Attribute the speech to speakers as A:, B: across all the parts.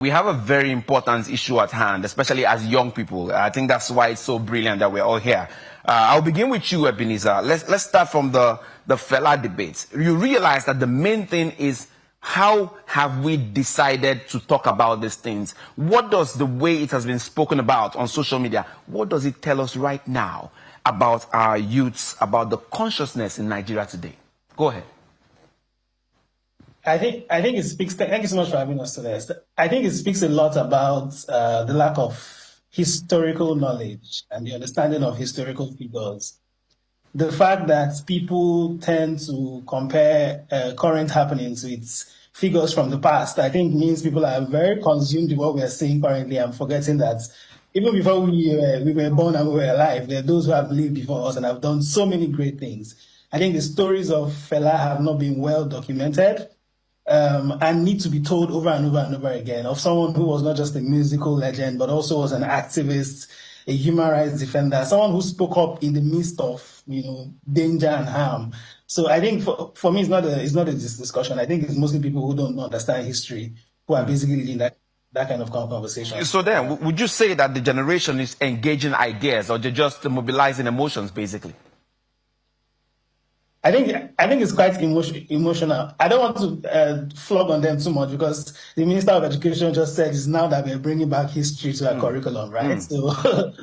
A: We have a very important issue at hand, especially as young people. I think that's why it's so brilliant that we're all here. I'll begin with you, Ebenezer. Let's start from the Fela debate. You realize that the main thing is, how have we decided to talk about these things? What does the way it has been spoken about on social media, what does it tell us right now about our youths, about the consciousness in Nigeria today? Go ahead.
B: I think it speaks. Thank you so much for having us today. I think it speaks a lot about the lack of historical knowledge and the understanding of historical figures. The fact that people tend to compare current happenings with figures from the past, I think means people are very consumed with what we are seeing currently and forgetting that even before we were born and we were alive, there are those who have lived before us and have done so many great things. I think the stories of Fela have not been well documented. And need to be told over and over and over again, of someone who was not just a musical legend, but also was an activist, a human rights defender, someone who spoke up in the midst of, danger and harm. So I think for me, it's not a discussion. I think it's mostly people who don't understand history who are basically leading that kind of conversation.
A: So then, would you say that the generation is engaging ideas, or they're just mobilizing emotions, basically?
B: I think it's quite emotional. I don't want to flog on them too much, because the Minister of Education just said it's now that we're bringing back history to our curriculum, right?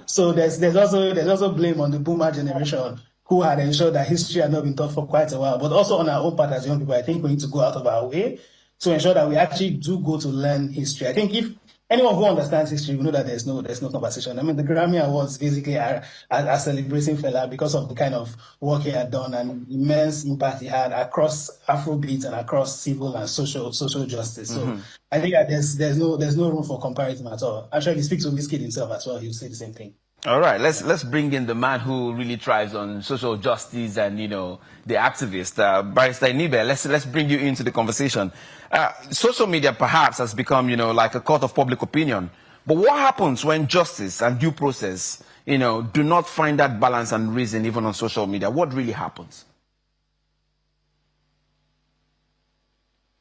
B: So there's also blame on the boomer generation who had ensured that history had not been taught for quite a while, but also on our own part as young people. I think we need to go out of our way to ensure that we actually do go to learn history. I think if anyone who understands history will know that there's no conversation. I mean, the Grammy Awards basically are celebrating Fela because of the kind of work he had done and immense impact he had across Afrobeat and across civil and social justice. So I think that there's no room for comparison at all. I'm sure if you speak to Wizkid himself as well, he'll say the same thing.
A: All right, let's bring in the man who really thrives on social justice and the activist, Barrister Enibe. Let's bring you into the conversation. Social media perhaps has become like a court of public opinion. But what happens when justice and due process do not find that balance and reason even on social media? What really happens?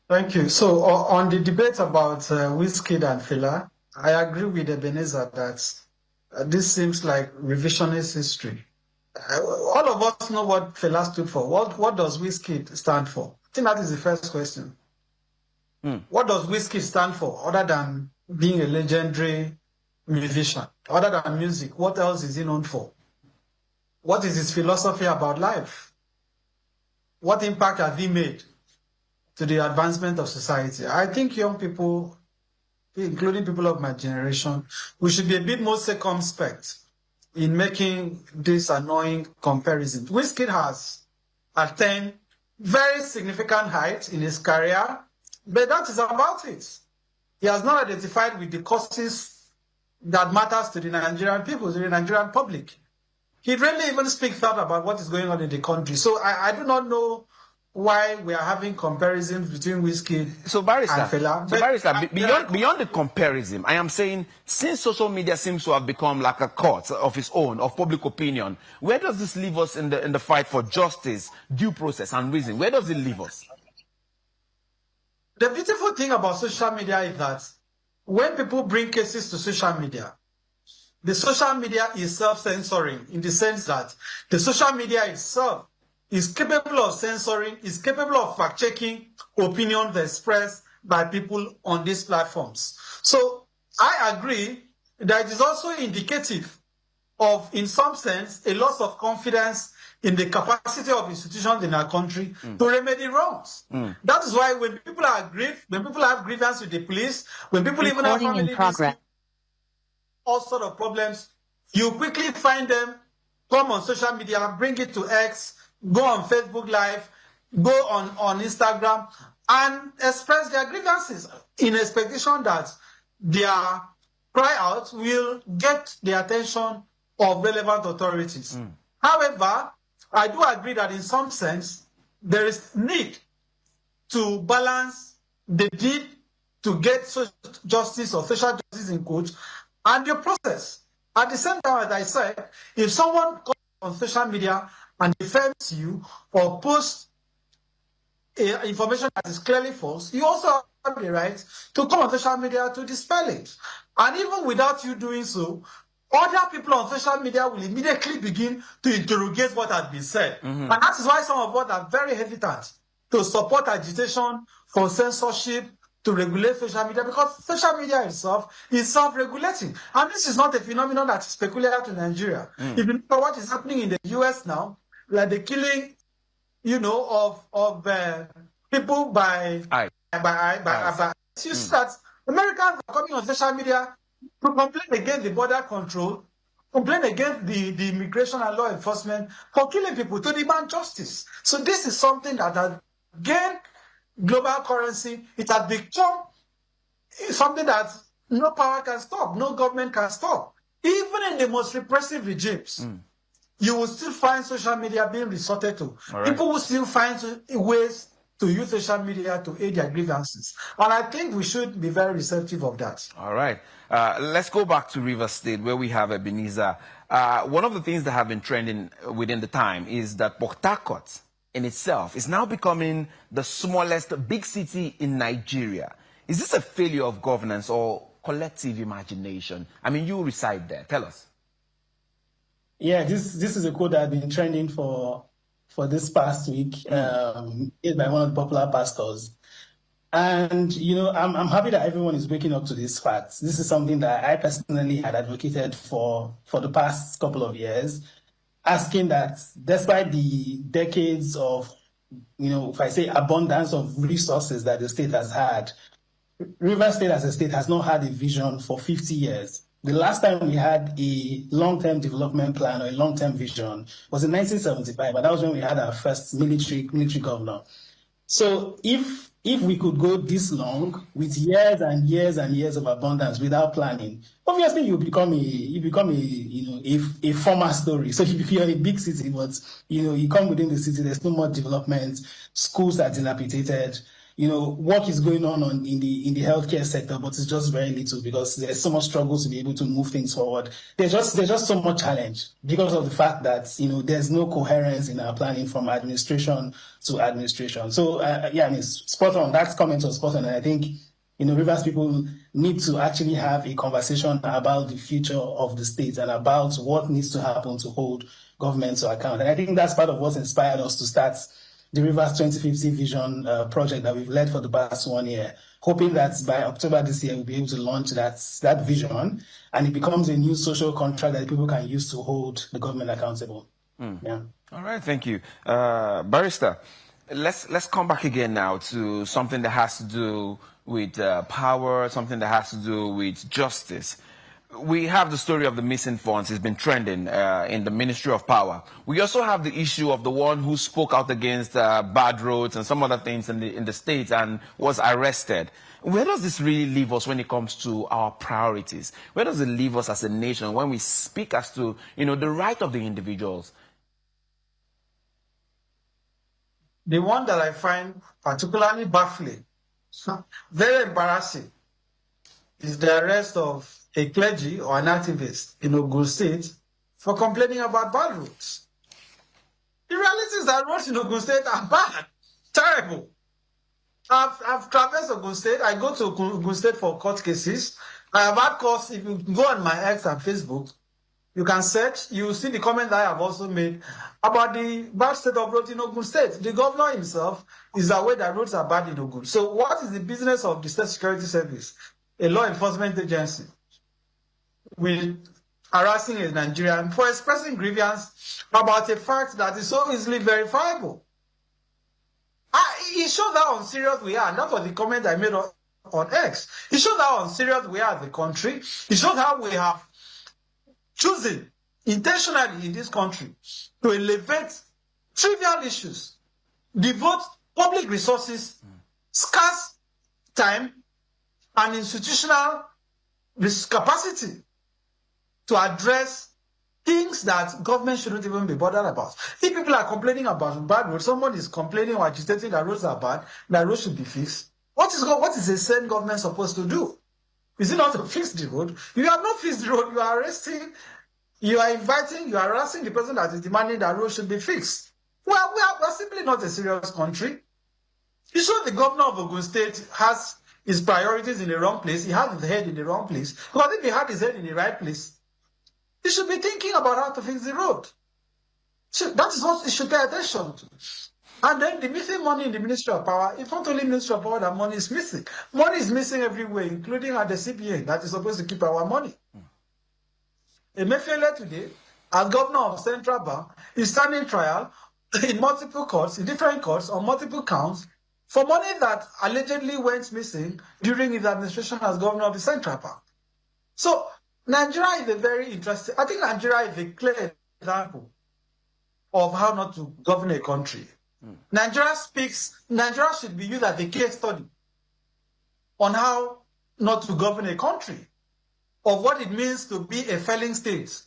C: Thank you. So on the debate about Wizkid and Fela, I agree with Ebenezer that this seems like revisionist history. All of us know what Fela stood for. What does Wizkid stand for? I think that is the first question. What does Wizkid stand for, other than being a legendary musician? Other than music, what else is he known for? What is his philosophy about life? What impact have he made to the advancement of society? I think young people, including people of my generation, we should be a bit more circumspect in making this annoying comparison. Wizkid has attained very significant heights in his career, but that is about it. He has not identified with the causes that matters to the Nigerian people, to the Nigerian public. He really even speaks out about what is going on in the country. So I do not know why we are having comparisons between Wizkid and Fela.
A: So Barrister, beyond the comparison, I am saying, since social media seems to have become like a court of its own, of public opinion, where does this leave us in the fight for justice, due process, and reason? Where does it leave us?
C: The beautiful thing about social media is that when people bring cases to social media, the social media is self-censoring, in the sense that the social media itself is capable of censoring, is capable of fact-checking opinions expressed by people on these platforms. So I agree that it is also indicative of, in some sense, a loss of confidence in the capacity of institutions in our country to remedy wrongs. That is why when people are aggrieved, when people have grievance with the police, when people even have family issues, all sort of problems, you quickly find them, come on social media, bring it to X, go on Facebook Live, go on Instagram, and express their grievances in expectation that their cry out will get the attention of relevant authorities. However, I do agree that in some sense, there is need to balance the need to get social justice or social justice in quotes and the process. At the same time, as I said, if someone comes on social media and defends you or posts information that is clearly false, you also have the right to come on social media to dispel it. And even without you doing so, other people on social media will immediately begin to interrogate what has been said. And that is why some of us are very hesitant to support agitation for censorship, to regulate social media, because social media itself is self-regulating. And this is not a phenomenon that is peculiar to Nigeria. If you look at what is happening in the US now, like the killing, of people by you see that Americans are coming on social media to complain against the border control, complain against the immigration and law enforcement for killing people, to demand justice. So this is something that has gained global currency. It has become something that no power can stop, no government can stop. Even in the most repressive regimes, you will still find social media being resorted to. Right. People will still find ways to use social media to aid their grievances. And I think we should be very receptive of that.
A: All right. Let's go back to Rivers State, where we have Ebenezer. One of the things that have been trending within the time is that Port Harcourt in itself is now becoming the smallest big city in Nigeria. Is this a failure of governance or collective imagination? I mean, you reside there. Tell us.
B: Yeah, this is a quote that has been trending for this past week, made by one of the popular pastors. And, I'm happy that everyone is waking up to these facts. This is something that I personally had advocated for the past couple of years, asking that despite the decades of, if I say abundance of resources that the state has had, Rivers State as a state has not had a vision for 50 years. The last time we had a long-term development plan or a long-term vision was in 1975, but that was when we had our first military governor. So if we could go this long with years and years and years of abundance without planning, obviously you become a former story. So you're a big city, but you come within the city, there's no more development, schools are dilapidated. Work is going on in the healthcare sector, but it's just very little because there's so much struggle to be able to move things forward. There's just so much challenge because of the fact that, there's no coherence in our planning from administration to administration. So, spot on. That comment was spot on. And I think, Rivers people need to actually have a conversation about the future of the state and about what needs to happen to hold government to account. And I think that's part of what inspired us to start the Rivers 2050 Vision project that we've led for the past 1 year, hoping that by October this year, we'll be able to launch that vision and it becomes a new social contract that people can use to hold the government accountable. Yeah.
A: All right, thank you. Barrister, let's come back again now to something that has to do with power, something that has to do with justice. We have the story of the missing funds. It's been trending in the Ministry of Power. We also have the issue of the one who spoke out against bad roads and some other things in the state and was arrested. Where does this really leave us when it comes to our priorities? Where does it leave us as a nation when we speak as to, the right of the individuals?
C: The one that I find particularly baffling, very embarrassing, is the arrest of a clergy or an activist in Ogun State for complaining about bad roads. The reality is that roads in Ogun State are bad, terrible. I've traversed Ogun State. I go to Ogun State for court cases. I have had calls. If you go on my X and Facebook, you can search. You will see the comment that I have also made about the bad state of roads in Ogun State. The governor himself is aware that roads are bad in Ogun. So what is the business of the State Security Service, a law enforcement agency, with harassing a Nigerian for expressing grievance about a fact that is so easily verifiable? It shows how unserious we are, and that was the comment I made on X. It shows how unserious we are as a country. It shows how we have chosen intentionally in this country to elevate trivial issues, devote public resources, scarce time, and institutional capacity to address things that government shouldn't even be bothered about. If people are complaining about bad roads, someone is complaining or agitating that roads are bad, that roads should be fixed. What is a sane government supposed to do? Is it not to fix the road? You have not fixed the road. You are arresting, you are inviting, you are harassing the person that is demanding that road should be fixed. Well, we are simply not a serious country. You sure the governor of Ogun State has his priorities in the wrong place. He has his head in the wrong place. Because if he had his head in the right place, he should be thinking about how to fix the road. So that is what he should pay attention to. And then the missing money in the Ministry of Power, it's not only Ministry of Power that money is missing. Money is missing everywhere, including at the CBN that is supposed to keep our money. Emefiele today, as governor of Central Bank, is standing trial in multiple courts, in different courts, on multiple counts, for money that allegedly went missing during his administration as governor of the Central Bank. So, Nigeria is a very interesting, I think Nigeria is a clear example of how not to govern a country. Nigeria should be used as a case study on how not to govern a country, of what it means to be a failing state.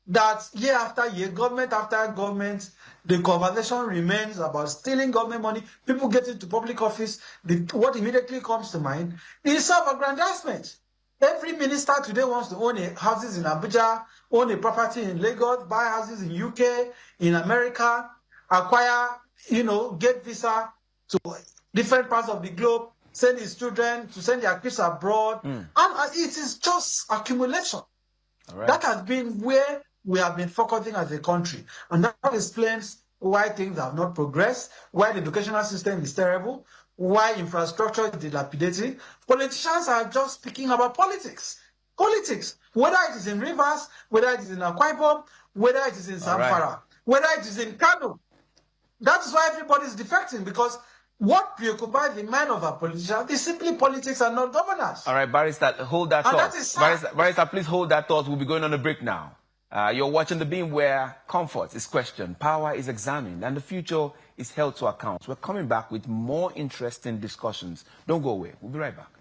C: That year after year, government after government, the conversation remains about stealing government money. People get into public office. What immediately comes to mind is self-aggrandizement. Every minister today wants to own houses in Abuja, own a property in Lagos, buy houses in UK, in America, acquire, get visa to different parts of the globe, send his children to send their kids abroad. And it is just accumulation. Right. That has been where we have been focusing as a country. And that explains why things have not progressed, why the educational system is terrible, why infrastructure is dilapidating. Politicians are just speaking about politics. Politics. Whether it is in Rivers, whether it is in Akwa Ibom, whether it is in Zamfara, whether it is in Kano. That is why everybody is defecting, because what preoccupies the mind of our politicians is simply politics and not governance.
A: All right, Barrister, hold that thought. Barrister, please hold that thought. We'll be going on a break now. You're watching The Beam, where comfort is questioned, power is examined, and the future is held to account. We're coming back with more interesting discussions. Don't go away. We'll be right back.